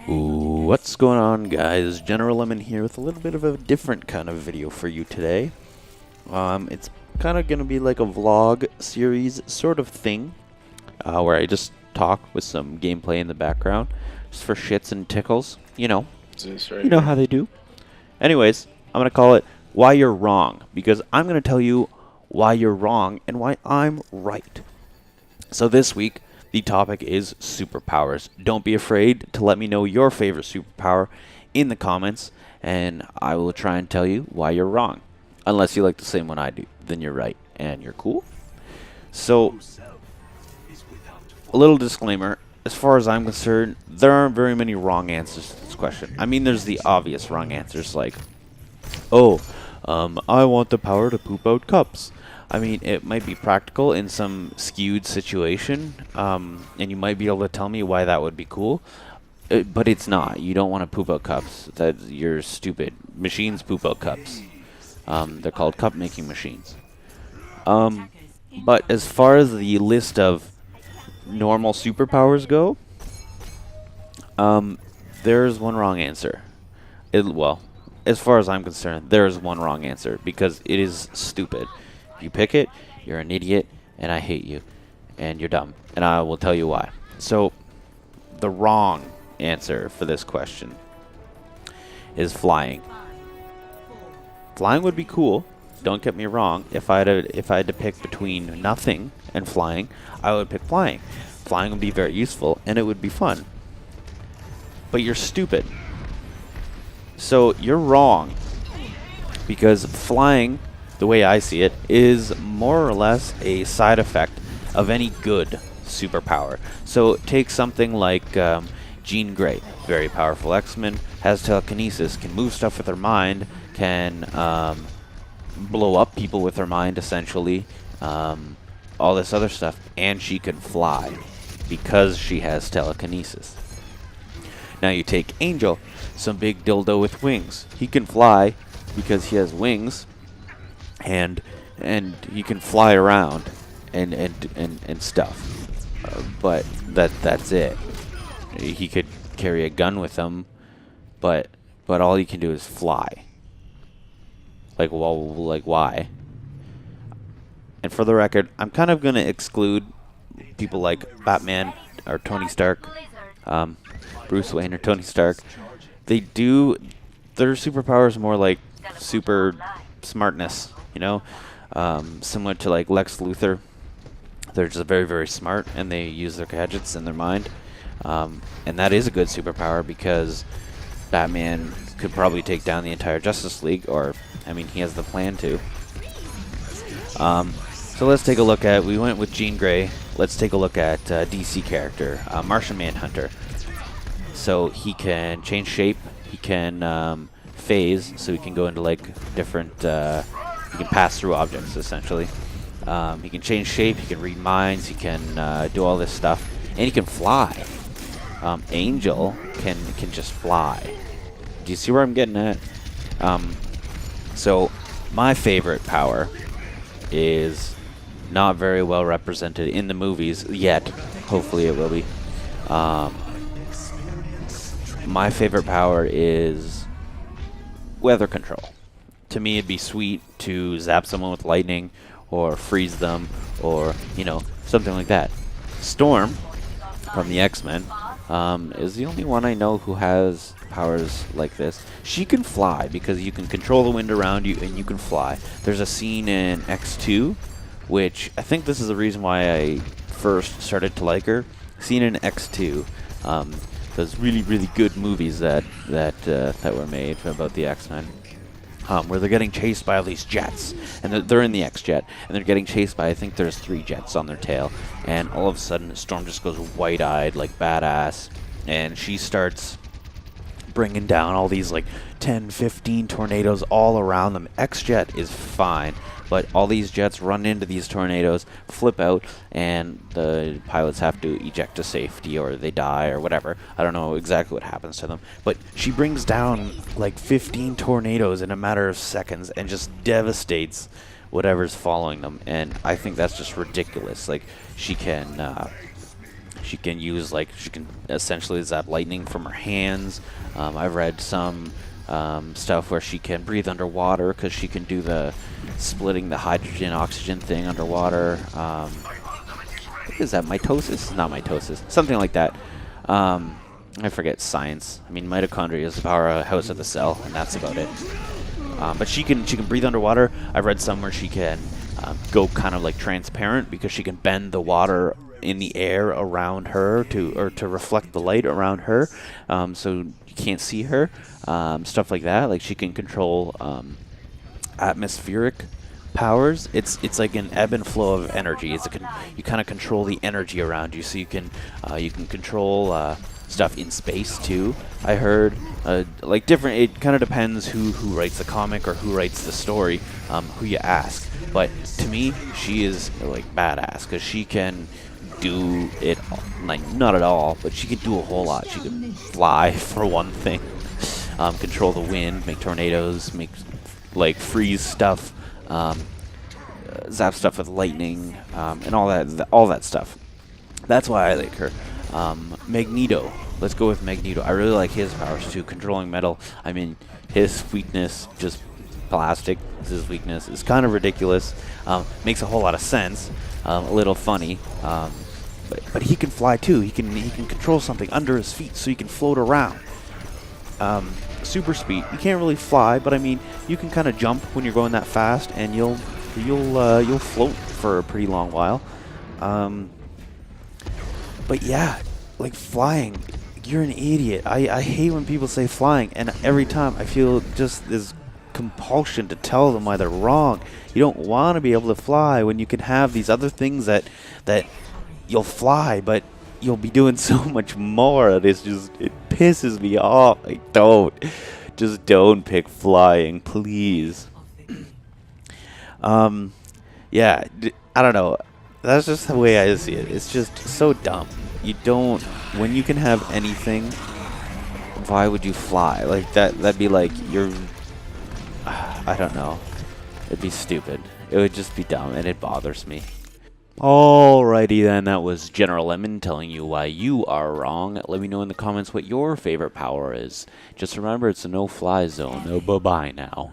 What's going on, guys? General Lemon here with a little bit of a different kind of video for you today. It's kind of going to be like a vlog series sort of thing, where I just talk with some gameplay in the background, just for shits and tickles. You know how they do. Anyways, I'm going to call it Why You're Wrong, because I'm going to tell you why you're wrong and why I'm right. So this week, the topic is superpowers. Don't be afraid to let me know your favorite superpower in the comments, and I will try and tell you why you're wrong. Unless you like the same one I do, then you're right, and you're cool. So, a little disclaimer. As far as I'm concerned, there aren't very many wrong answers to this question. I mean, there's the obvious wrong answers, like, I want the power to poop out cups. I mean, it might be practical in some skewed situation, and you might be able to tell me why that would be cool, but it's not. You don't want to poop out cups. You're stupid. Machines poop out cups. They're called cup-making machines. But as far as the list of normal superpowers go, there's one wrong answer. Well, as far as I'm concerned, there's one wrong answer, because it is stupid. If you pick it, you're an idiot, and I hate you, and you're dumb, and I will tell you why. So, the wrong answer for this question is flying. Flying would be cool. Don't get me wrong. If I had to pick between nothing and flying, I would pick flying. Flying would be very useful, and it would be fun. But you're stupid. So you're wrong, because flying, the way I see it, is more or less a side effect of any good superpower. So take something like Jean Grey, very powerful X-Men, has telekinesis, can move stuff with her mind, can blow up people with her mind, essentially, all this other stuff, and she can fly because she has telekinesis. Now you take Angel, some big dildo with wings. He can fly because he has wings, and he can fly around and stuff. But that's it. He could carry a gun with him, but all he can do is fly. Like, well, like why? And for the record, I'm kind of gonna exclude people like Batman or Tony Stark, Bruce Wayne or Tony Stark. Their superpowers more like super smartness, you know, similar to like Lex Luthor. They're just very, very smart, and they use their gadgets and their mind, and that is a good superpower, because Batman could probably take down the entire Justice League, or I mean, he has the plan to. So let's take a look at. We went with Jean Grey. Let's take a look at DC character, Martian Manhunter. So he can change shape. He can phase, so he can go into like different. He can pass through objects, essentially. He can change shape. He can read minds. He can do all this stuff, and he can fly. Angel can just fly. Do you see where I'm getting at? So my favorite power is not very well represented in the movies yet. Hopefully it will be. My favorite power is weather control. To me, it'd be sweet to zap someone with lightning, or freeze them, or, you know, something like that. Storm, from the X-Men, is the only one I know who has powers like this. She can fly, because you can control the wind around you, and you can fly. There's a scene in X2, which I think this is the reason why I first started to like her. Scene in X2. Those really, really good movies that were made about the X-Men, where they're getting chased by all these jets, and they're in the X-Jet, and they're getting chased by, I think there's 3 jets on their tail, and all of a sudden Storm just goes wide-eyed, like badass, and she starts bringing down all these like 10, 15 tornadoes all around them. X-Jet is fine, but all these jets run into these tornadoes, flip out, and the pilots have to eject to safety, or they die, or whatever. I don't know exactly what happens to them, but she brings down like 15 tornadoes in a matter of seconds and just devastates whatever's following them, and I think that's just ridiculous. Like, she can She can use she can essentially zap lightning from her hands. I've read some stuff where she can breathe underwater because she can do the splitting the hydrogen oxygen thing underwater. Is that mitosis? Not mitosis. Something like that. I forget science. I mean, mitochondria is the powerhouse of the cell, and that's about it. But she can breathe underwater. I've read somewhere she can go kind of like transparent because she can bend the water in the air around her to reflect the light around her, so you can't see her. Stuff like that. Like she can control atmospheric powers. It's like an ebb and flow of energy. You kind of control the energy around you, so you can control stuff in space too. I heard like different. It kind of depends who writes the comic or who writes the story, who you ask. But to me, she is like badass because she can do it, like not at all, but she can do a whole lot. She can fly for one thing, control the wind, make tornadoes, make like freeze stuff, zap stuff with lightning, and all that stuff. That's why I like her. Magneto. Let's go with Magneto. I really like his powers too. Controlling metal. I mean, his weakness, just plastic, is his weakness. It's kind of ridiculous. Makes a whole lot of sense. A little funny. But he can fly too. He can control something under his feet, so he can float around. Super speed. You can't really fly, but I mean, you can kind of jump when you're going that fast, and you'll float for a pretty long while. But yeah, like flying, you're an idiot. I hate when people say flying, and every time I feel just this compulsion to tell them why they're wrong. You don't want to be able to fly when you can have these other things that you'll fly, but you'll be doing so much more. It pisses me off. Like, just don't pick flying, please. Yeah, I don't know. That's just the way I see it. It's just so dumb. When you can have anything, why would you fly? Like that'd be like I don't know. It'd be stupid. It would just be dumb, and it bothers me. Alrighty then, that was General Lemon telling you why you are wrong. Let me know in the comments what your favorite power is. Just remember, it's a no-fly zone. Oh, bye-bye now.